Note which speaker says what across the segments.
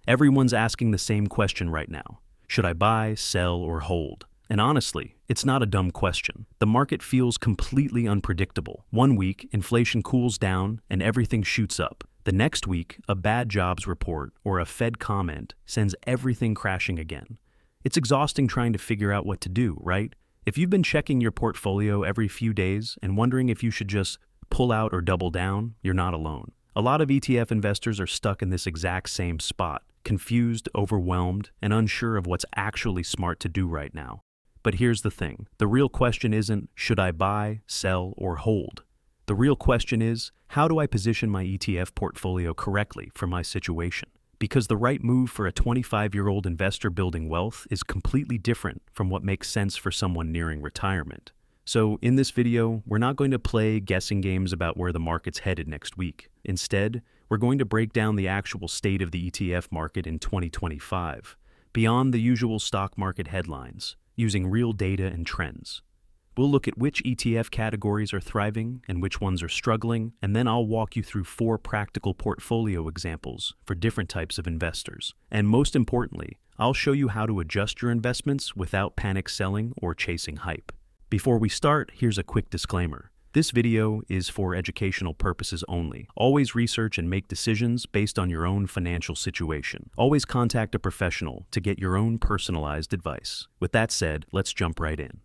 Speaker 1: Everyone's asking the same question right now. Should I buy, sell, or hold? And honestly, it's not a dumb question. The market feels completely unpredictable. One week, inflation cools down and everything shoots up. The next week, a bad jobs report or a Fed comment sends everything crashing again. It's exhausting trying to figure out what to do, right? If you've been checking your portfolio every few days and wondering if you should just pull out or double down, you're not alone. A lot of ETF investors are stuck in this exact same spot, confused, overwhelmed, and unsure of what's actually smart to do right now. But here's the thing. The real question isn't, should I buy, sell, or hold? The real question is, how do I position my ETF portfolio correctly for my situation? Because the right move for a 25-year-old investor building wealth is completely different from what makes sense for someone nearing retirement. So in this video, we're not going to play guessing games about where the market's headed next week. Instead, we're going to break down the actual state of the ETF market in 2025, beyond the usual stock market headlines, using real data and trends. We'll look at which ETF categories are thriving and which ones are struggling, and then I'll walk you through 4 practical portfolio examples for different types of investors. And most importantly, I'll show you how to adjust your investments without panic selling or chasing hype. Before we start, here's a quick disclaimer. This video is for educational purposes only. Always research and make decisions based on your own financial situation. Always contact a professional to get your own personalized advice. With that said, let's jump right in.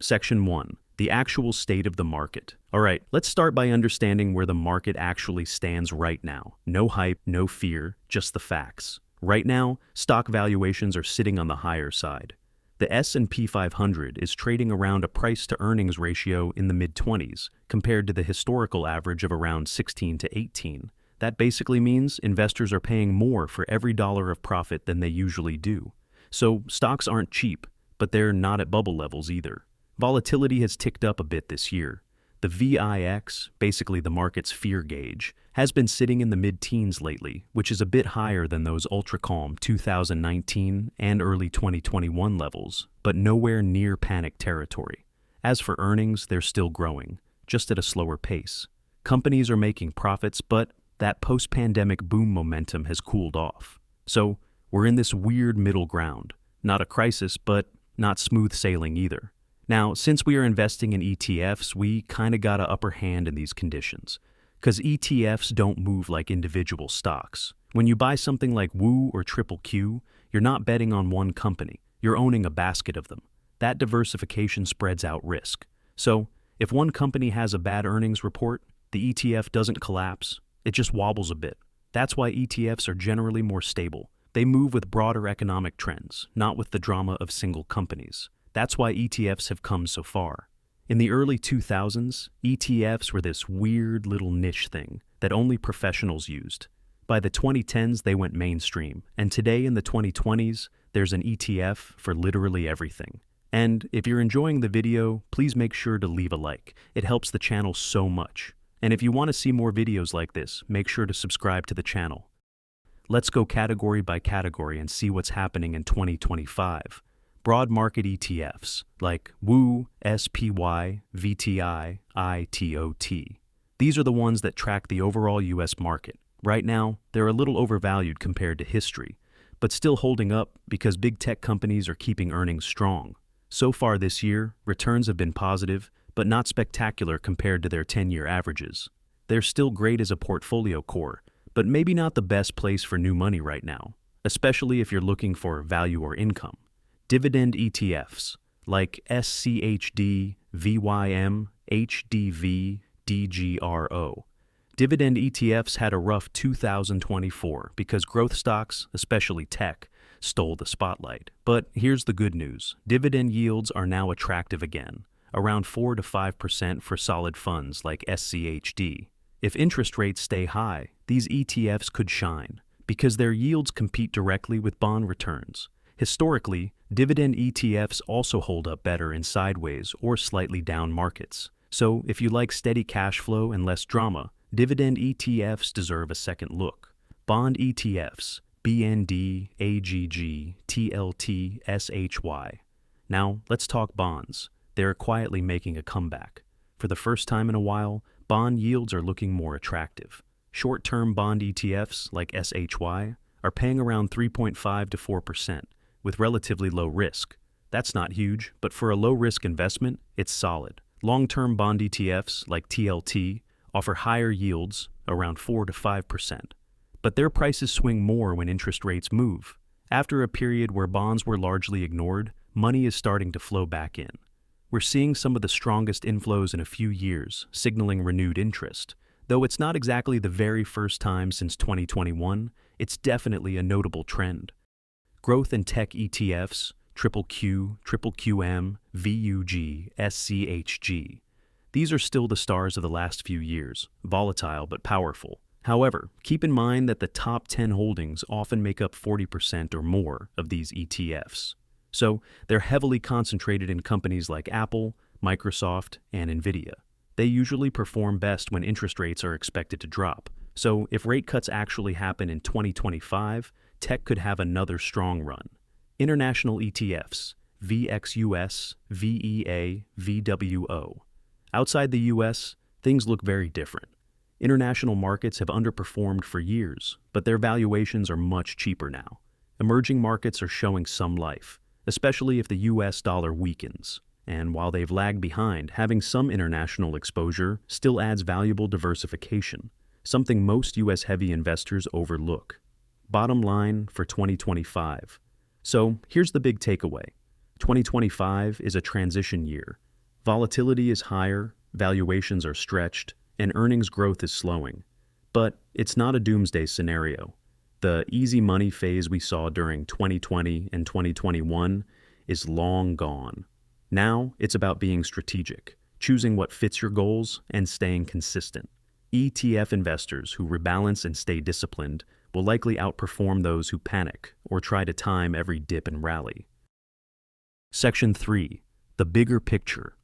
Speaker 1: Section 1. The actual state of the market. All right, let's start by understanding where the market actually stands right now. No hype, no fear, just the facts. Right now, stock valuations are sitting on the higher side. The S&P 500 is trading around a price-to-earnings ratio in the mid-20s, compared to the historical average of around 16 to 18. That basically means investors are paying more for every dollar of profit than they usually do. So stocks aren't cheap, but they're not at bubble levels either. Volatility has ticked up a bit this year. The VIX, basically the market's fear gauge, has been sitting in the mid-teens lately, which is a bit higher than those ultra-calm 2019 and early 2021 levels, but nowhere near panic territory. As for earnings, they're still growing, just at a slower pace. Companies are making profits, but that post-pandemic boom momentum has cooled off. So we're in this weird middle ground. Not a crisis, but not smooth sailing either. Now, since we are investing in ETFs, we kinda got an upper hand in these conditions, because ETFs don't move like individual stocks. When you buy something like WU or Triple Q, you're not betting on one company, you're owning a basket of them. That diversification spreads out risk. So, if one company has a bad earnings report, the ETF doesn't collapse, it just wobbles a bit. That's why ETFs are generally more stable. They move with broader economic trends, not with the drama of single companies. That's why ETFs have come so far. In the early 2000s, ETFs were this weird little niche thing that only professionals used. By the 2010s, they went mainstream, and today in the 2020s, there's an ETF for literally everything. And if you're enjoying the video, please make sure to leave a like. It helps the channel so much. And if you want to see more videos like this, make sure to subscribe to the channel. Let's go category by category and see what's happening in 2025. Broad market ETFs like WU, SPY, VTI, ITOT. These are the ones that track the overall US market. Right now, they're a little overvalued compared to history, but still holding up because big tech companies are keeping earnings strong. So far this year, returns have been positive, but not spectacular compared to their 10-year averages. They're still great as a portfolio core, but maybe not the best place for new money right now, especially if you're looking for value or income. Dividend ETFs like SCHD, VYM, HDV, DGRO. Dividend ETFs had a rough 2024 because growth stocks, especially tech, stole the spotlight. But here's the good news. Dividend yields are now attractive again, around 4 to 5% for solid funds like SCHD. If interest rates stay high, these ETFs could shine because their yields compete directly with bond returns. Historically, dividend ETFs also hold up better in sideways or slightly down markets. So if you like steady cash flow and less drama, dividend ETFs deserve a second look. Bond ETFs, BND, AGG, TLT, SHY. Now, let's talk bonds. They're quietly making a comeback. For the first time in a while, bond yields are looking more attractive. Short-term bond ETFs like SHY are paying around 3.5 to 4%, with relatively low risk. That's not huge, but for a low-risk investment, it's solid. Long-term bond ETFs, like TLT, offer higher yields, around 4 to 5%. But their prices swing more when interest rates move. After a period where bonds were largely ignored, money is starting to flow back in. We're seeing some of the strongest inflows in a few years, signaling renewed interest. Though it's not exactly the very first time since 2021, it's definitely a notable trend. Growth in tech ETFs, QQQ, QQM, VUG, SCHG. These are still the stars of the last few years, volatile but powerful. However, keep in mind that the top 10 holdings often make up 40% or more of these ETFs. So, they're heavily concentrated in companies like Apple, Microsoft, and Nvidia. They usually perform best when interest rates are expected to drop. So, if rate cuts actually happen in 2025, tech could have another strong run. International ETFs, VXUS, VEA, VWO. Outside the US, things look very different. International markets have underperformed for years, but their valuations are much cheaper now. Emerging markets are showing some life, especially if the US dollar weakens. And while they've lagged behind, having some international exposure still adds valuable diversification, something most US-heavy investors overlook. Bottom line for 2025. So here's the big takeaway. 2025 is a transition year. Volatility is higher, valuations are stretched, and earnings growth is slowing. But it's not a doomsday scenario. The easy money phase we saw during 2020 and 2021 is long gone. Now it's about being strategic, choosing what fits your goals, and staying consistent. ETF investors who rebalance and stay disciplined will likely outperform those who panic or try to time every dip and rally. Section 3. The bigger picture.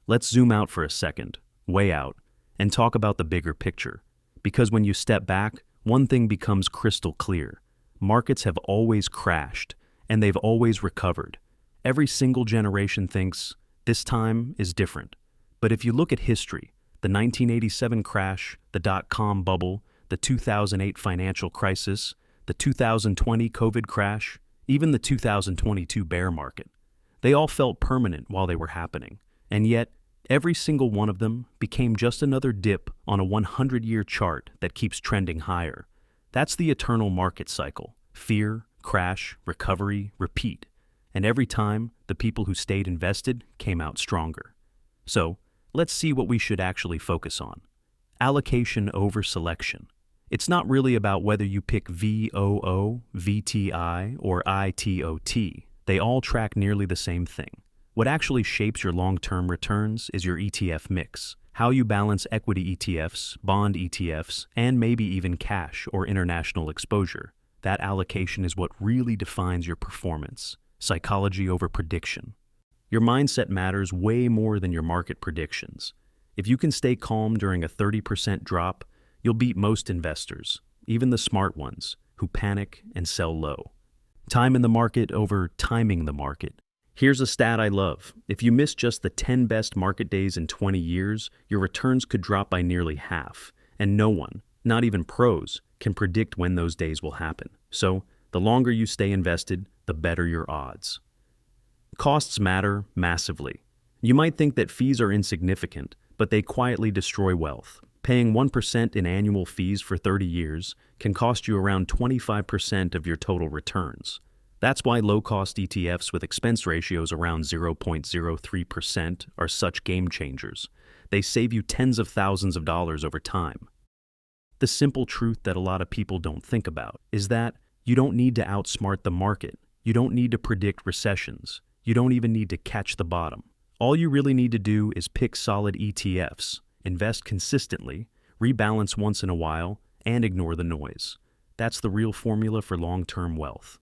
Speaker 1: Let's zoom out for a second, way out, and talk about the bigger picture. Because when you step back, one thing becomes crystal clear. Markets have always crashed, and they've always recovered. Every single generation thinks, this time is different. But if you look at history, the 1987 crash, the dot-com bubble, the 2008 financial crisis, the 2020 COVID crash, even the 2022 bear market, they all felt permanent while they were happening. And yet, every single one of them became just another dip on a 100-year chart that keeps trending higher. That's the eternal market cycle. Fear, crash, recovery, repeat. And every time, the people who stayed invested came out stronger. So, let's see what we should actually focus on. Allocation over selection. It's not really about whether you pick VOO, VTI, or ITOT. They all track nearly the same thing. What actually shapes your long-term returns is your ETF mix, how you balance equity ETFs, bond ETFs, and maybe even cash or international exposure. That allocation is what really defines your performance. Psychology over prediction. Your mindset matters way more than your market predictions. If you can stay calm during a 30% drop, you'll beat most investors, even the smart ones, who panic and sell low. Time in the market over timing the market. Here's a stat I love. If you miss just the 10 best market days in 20 years, your returns could drop by nearly half, and no one, not even pros, can predict when those days will happen. So, the longer you stay invested, the better your odds. Costs matter massively. You might think that fees are insignificant, but they quietly destroy wealth. Paying 1% in annual fees for 30 years can cost you around 25% of your total returns. That's why low-cost ETFs with expense ratios around 0.03% are such game changers. They save you tens of thousands of dollars over time. The simple truth that a lot of people don't think about is that you don't need to outsmart the market. You don't need to predict recessions. You don't even need to catch the bottom. All you really need to do is pick solid ETFs, invest consistently, rebalance once in a while, and ignore the noise. That's the real formula for long-term wealth.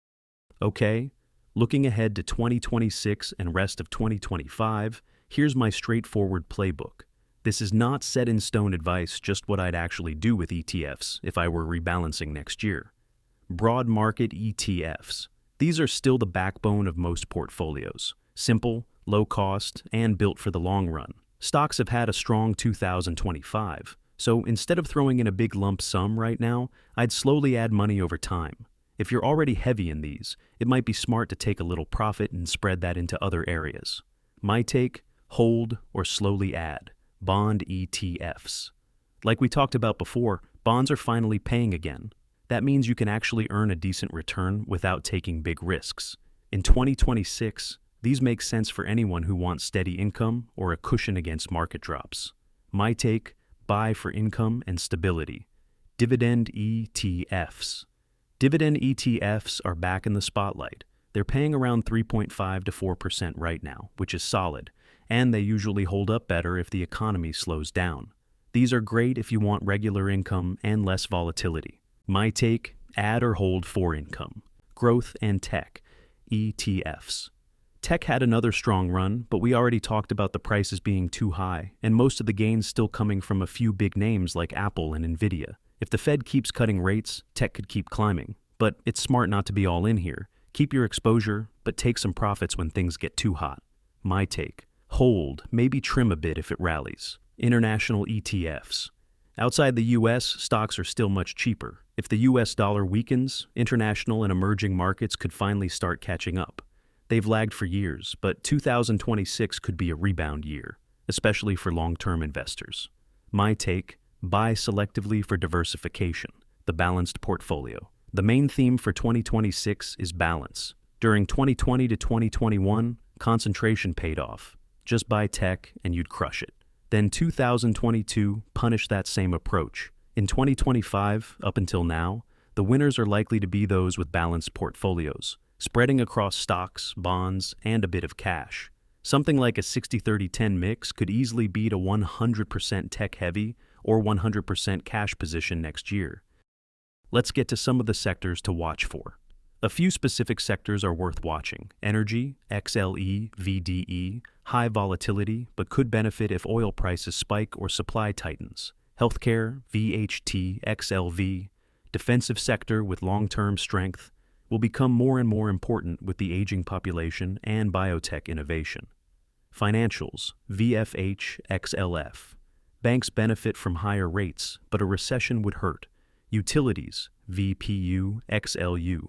Speaker 1: Okay, looking ahead to 2026 and rest of 2025, here's my straightforward playbook. This is not set-in-stone advice, just what I'd actually do with ETFs if I were rebalancing next year. Broad market ETFs. These are still the backbone of most portfolios. Simple, low cost, and built for the long run. Stocks have had a strong 2025, so instead of throwing in a big lump sum right now, I'd slowly add money over time. If you're already heavy in these, it might be smart to take a little profit and spread that into other areas. My take: hold or slowly add. Bond ETFs. Like we talked about before, bonds are finally paying again. That means you can actually earn a decent return without taking big risks. In 2026, these make sense for anyone who wants steady income or a cushion against market drops. My take: buy for income and stability. Dividend ETFs. Dividend ETFs are back in the spotlight. They're paying around 3.5 to 4% right now, which is solid, and they usually hold up better if the economy slows down. These are great if you want regular income and less volatility. My take: add or hold for income. Growth and tech. ETFs. Tech had another strong run, but we already talked about the prices being too high, and most of the gains still coming from a few big names like Apple and Nvidia. If the Fed keeps cutting rates, tech could keep climbing. But it's smart not to be all in here. Keep your exposure, but take some profits when things get too hot. My take: hold, maybe trim a bit if it rallies. International ETFs. Outside the US, stocks are still much cheaper. If the US dollar weakens, international and emerging markets could finally start catching up. They've lagged for years, but 2026 could be a rebound year, especially for long-term investors. My take: buy selectively for diversification, the balanced portfolio. The main theme for 2026 is balance. During 2020 to 2021, concentration paid off. Just buy tech and you'd crush it. Then 2022 punished that same approach. In 2025, up until now, the winners are likely to be those with balanced portfolios, spreading across stocks, bonds, and a bit of cash. Something like a 60-30-10 mix could easily beat a 100% tech-heavy or 100% cash position next year. Let's get to some of the sectors to watch for. A few specific sectors are worth watching: energy, XLE, VDE, high volatility, but could benefit if oil prices spike or supply tightens. Healthcare, VHT, XLV, defensive sector with long-term strength, will become more and more important with the aging population and biotech innovation. Financials, VFH, XLF. Banks benefit from higher rates, but a recession would hurt. Utilities, VPU, XLU.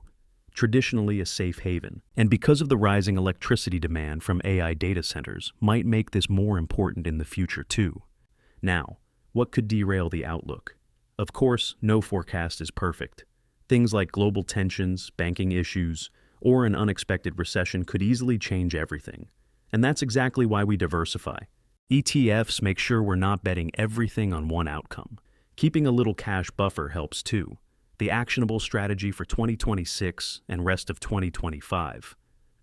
Speaker 1: Traditionally a safe haven, and because of the rising electricity demand from AI data centers, might make this more important in the future too. Now, what could derail the outlook? Of course, no forecast is perfect. Things like global tensions, banking issues, or an unexpected recession could easily change everything. And that's exactly why we diversify. ETFs make sure we're not betting everything on one outcome. Keeping a little cash buffer helps too. The actionable strategy for 2026 and rest of 2025.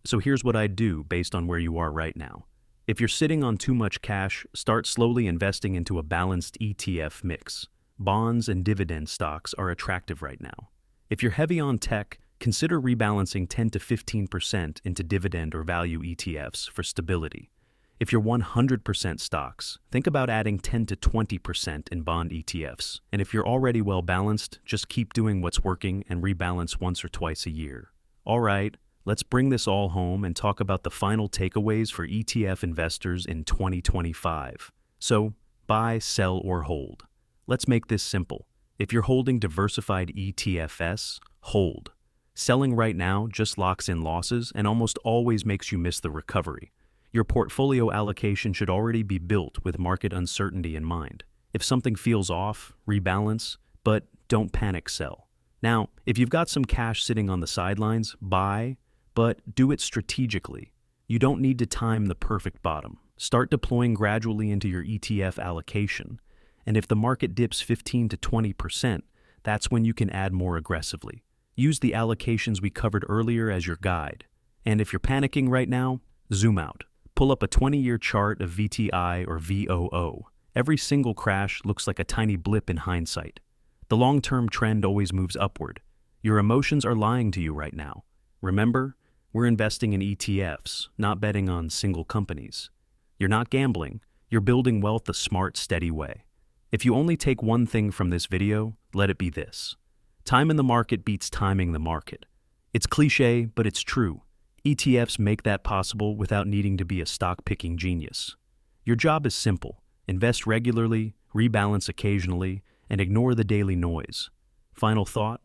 Speaker 1: So here's what I'd do based on where you are right now. If you're sitting on too much cash, start slowly investing into a balanced ETF mix. Bonds and dividend stocks are attractive right now. If you're heavy on tech, consider rebalancing 10 to 15% into dividend or value ETFs for stability. If you're 100% stocks, think about adding 10 to 20% in bond ETFs. And if you're already well balanced, just keep doing what's working and rebalance once or twice a year. All right, let's bring this all home and talk about the final takeaways for ETF investors in 2025. So, buy, sell, or hold. Let's make this simple. If you're holding diversified ETFs, hold. Selling right now just locks in losses and almost always makes you miss the recovery. Your portfolio allocation should already be built with market uncertainty in mind. If something feels off, rebalance, but don't panic sell. Now, if you've got some cash sitting on the sidelines, buy, but do it strategically. You don't need to time the perfect bottom. Start deploying gradually into your ETF allocation. And if the market dips 15 to 20%, that's when you can add more aggressively. Use the allocations we covered earlier as your guide. And if you're panicking right now, zoom out. Pull up a 20-year chart of VTI or VOO. Every single crash looks like a tiny blip in hindsight. The long-term trend always moves upward. Your emotions are lying to you right now. Remember, we're investing in ETFs, not betting on single companies. You're not gambling. You're building wealth the smart, steady way. If you only take one thing from this video, let it be this. Time in the market beats timing the market. It's cliché, but it's true. ETFs make that possible without needing to be a stock-picking genius. Your job is simple. Invest regularly, rebalance occasionally, and ignore the daily noise. Final thought: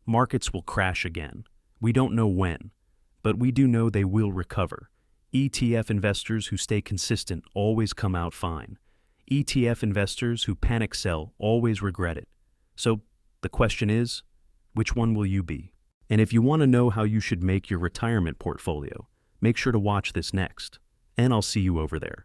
Speaker 1: Markets will crash again. We don't know when, but we do know they will recover. ETF investors who stay consistent always come out fine. ETF investors who panic sell always regret it. So the question is, which one will you be? And if you want to know how you should make your retirement portfolio, make sure to watch this next. And I'll see you over there.